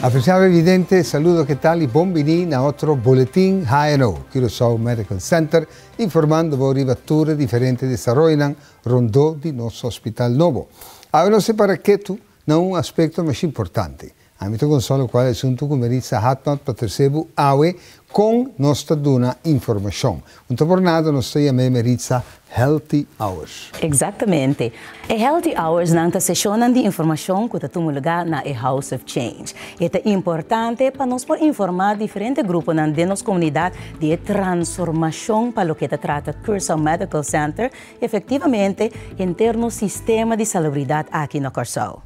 Apreciado evidente, saludo, ¿qué tal? Y bienvenido a otro boletín HNO, Curaçao Medical Center, informando sobre ribatture diferentes desarrollan rondó de nuestro hospital nuevo. Ahora no sé para qué tú, no un aspecto más importante. A mí con solo cual es un tuco meritza hatnot para tercebu awe con nostra duna información. Un tornado nos se llama meritza Healthy Hours. Exatamente. E Healthy Hours nanta sessão de informação que está lugar na House of Change. É importante para nós informar diferentes grupos na nossa comunidade de transformação para o que trata Curaçao Medical Center, efetivamente, em ter um sistema de salubridade aqui no Curaçao.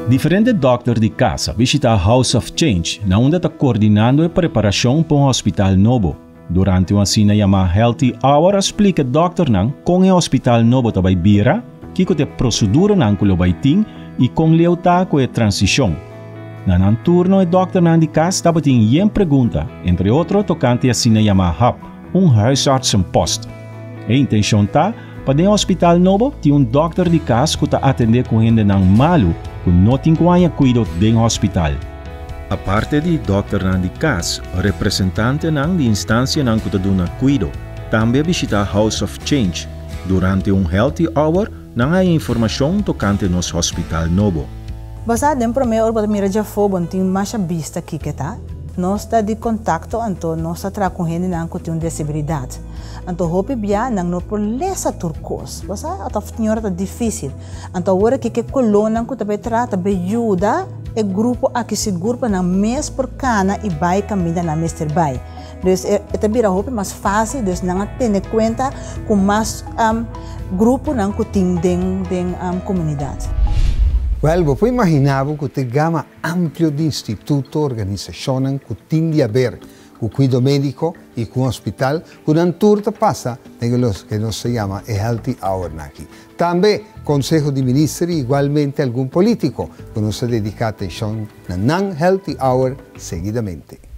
Diferentes doctores de casa visitam a House of Change, onde está coordenando a preparação para um hospital novo. Durante uma cena chamada Healthy Hour, explica o doctor como o hospital novo está bira, que a procedura que vai ter e como está com a transição. Na turno, o doctor de casa está tendo pergunta, entre outros, tocante a cena chamada HUP, huisartsenpost. A intenção está para o hospital novo ter doctor de casa que está atender com gente malo, que não tem cuidado do hospital. A parte de doctor de casa, representante de instância que está cuidado, também visita a House of Change. Durante Healthy Hour, não há informação tocante nosso hospital novo. Basta dentro meu para mira já foi bom tem mais vista aqui que tá. Nós está de contato então nós está com gente que tem disabilidade. Então hope bia nang no por lesa turcos. Basta a senhora tá difícil. Então agora que colona que também trata be ajuda é grupo aqui seguro para na mês por cana e vai caminhar na Mr. Bay. Dus é também hope mais fácil, dus não ter conta com mais grupo não que tem den comunidade. Well, vos imaginavo que te gama ampio de instituto, organización que tiende a ver con cuidado médico y con hospital, con una turta pasa en los que nos se llama Healthy Hour aquí. También consejo de ministri igualmente algún político que nos se dedica atención a non-Healthy Hour seguidamente.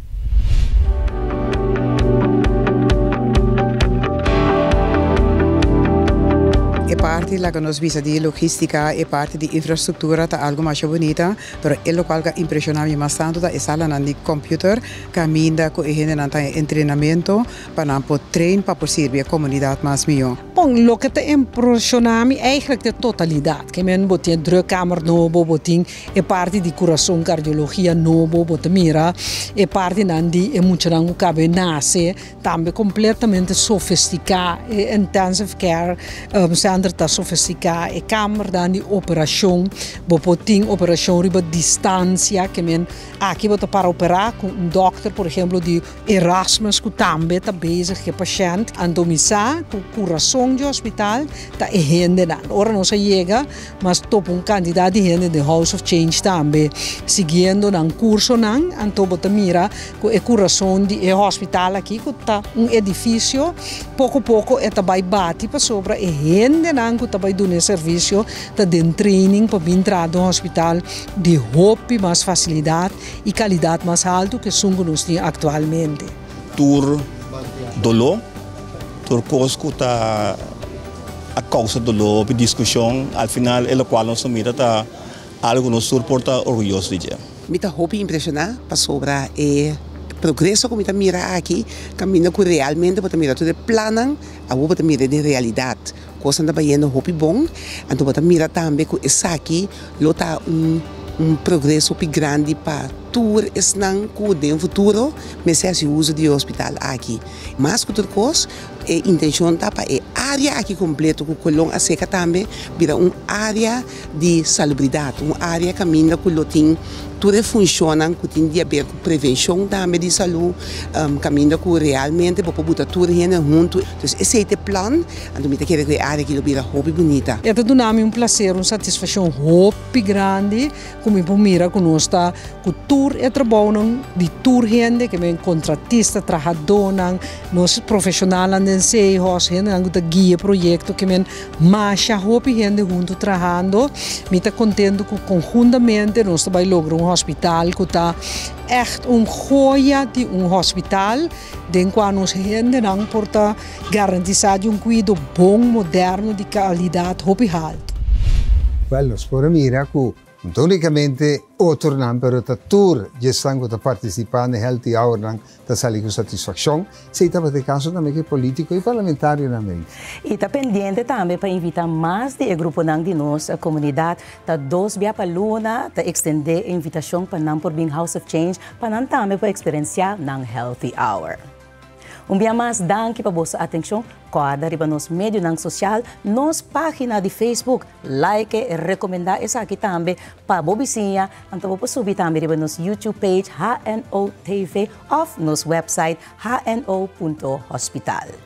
E parte la que nos visa di logistica e parte di infrastruttura ta algo más bonita, pero el local que impresiona mi más tanto es sala nandi computer caminda con gente nanta entrenamiento para po train para servir a comunidade más mío. Bom, lo que te impressiona mi eigenlijk de totaliteit. Que men botin drukkamer nobo botin e parte di coração cardiologia nobo botemira e parte nandi e muito nangu cabe nasce também completamente sofisticado e intensive care center ta sofisticado e kamer dan die operação botin operação riba distância que men aqui bota para operar com dokter por exemplo de Erasmus que também tá bezig com paciente andomisa com coração de hospital tá e gente dan ora não se chega mas top candidato de gente de House of Change também seguindo nan curso nan anto bota mira com o coração de hospital aqui que tá edifício pouco pouco é vai bate para sobre e gente nan que tá vai dando serviço tá den training para entrar no hospital de hope mais facilidade e qualidade mais alto que são nos tem atualmente. Tour dolor turcos tá a causa do dolor, discussão, al final é o qual nós mira tá algo nos suporta orgulhoso de dia. Me tá hope impressionar para sobre progresso que me tá mira aqui, caminho que realmente para mira tudo planan, a para mira de realidade. Coisa da baiano hope bom, então para mira também que essa aqui lota progresso grande para tour esnan que no futuro mas se uso de hospital aqui. Mas que outra coisa, a intenção tá para a área aqui completa com colong a seca também vira área de salubridade, área que caminha com lotim tudo funciona com tem diabetes, prevenção também de saúde, caminha com realmente para botar tudo junto. Então esse é o plano, então me quero que a área que vira hobby bonita. É tudo nome prazer, satisfação hobby grande, como eu mira com nós tá com tour é trabalho de tour gente que vem contratista, trabalhador, nós profissional andem sei, host gente que guia projeto que vem mais hobby gente junto trabalhando, me tá contento com conjuntamente nós vai lograr hospital que está echt joia de hospital den qual nos gente não porta garantizar cuidado bom, moderno, de qualidade, hope alto. Well, nos por mira que unicamente outro não pero ta tour gestão que participar na Healthy Hour não ta salir com satisfação, se tá de caso também que político e parlamentário também. E tá pendente também para invitar mais de grupo nang de nossa comunidade, tá 2 via para luna, tá extender a invitação para não por bem House of Change, para não também para experienciar nang Healthy Hour. Dia mais, danke para vossa atenção. Cada riba nos médios social, nos página de Facebook, like e recomendar essa aqui também para a vizinha. Então, vou subir também riba nos YouTube page HNO TV ou nos website hno.hospital.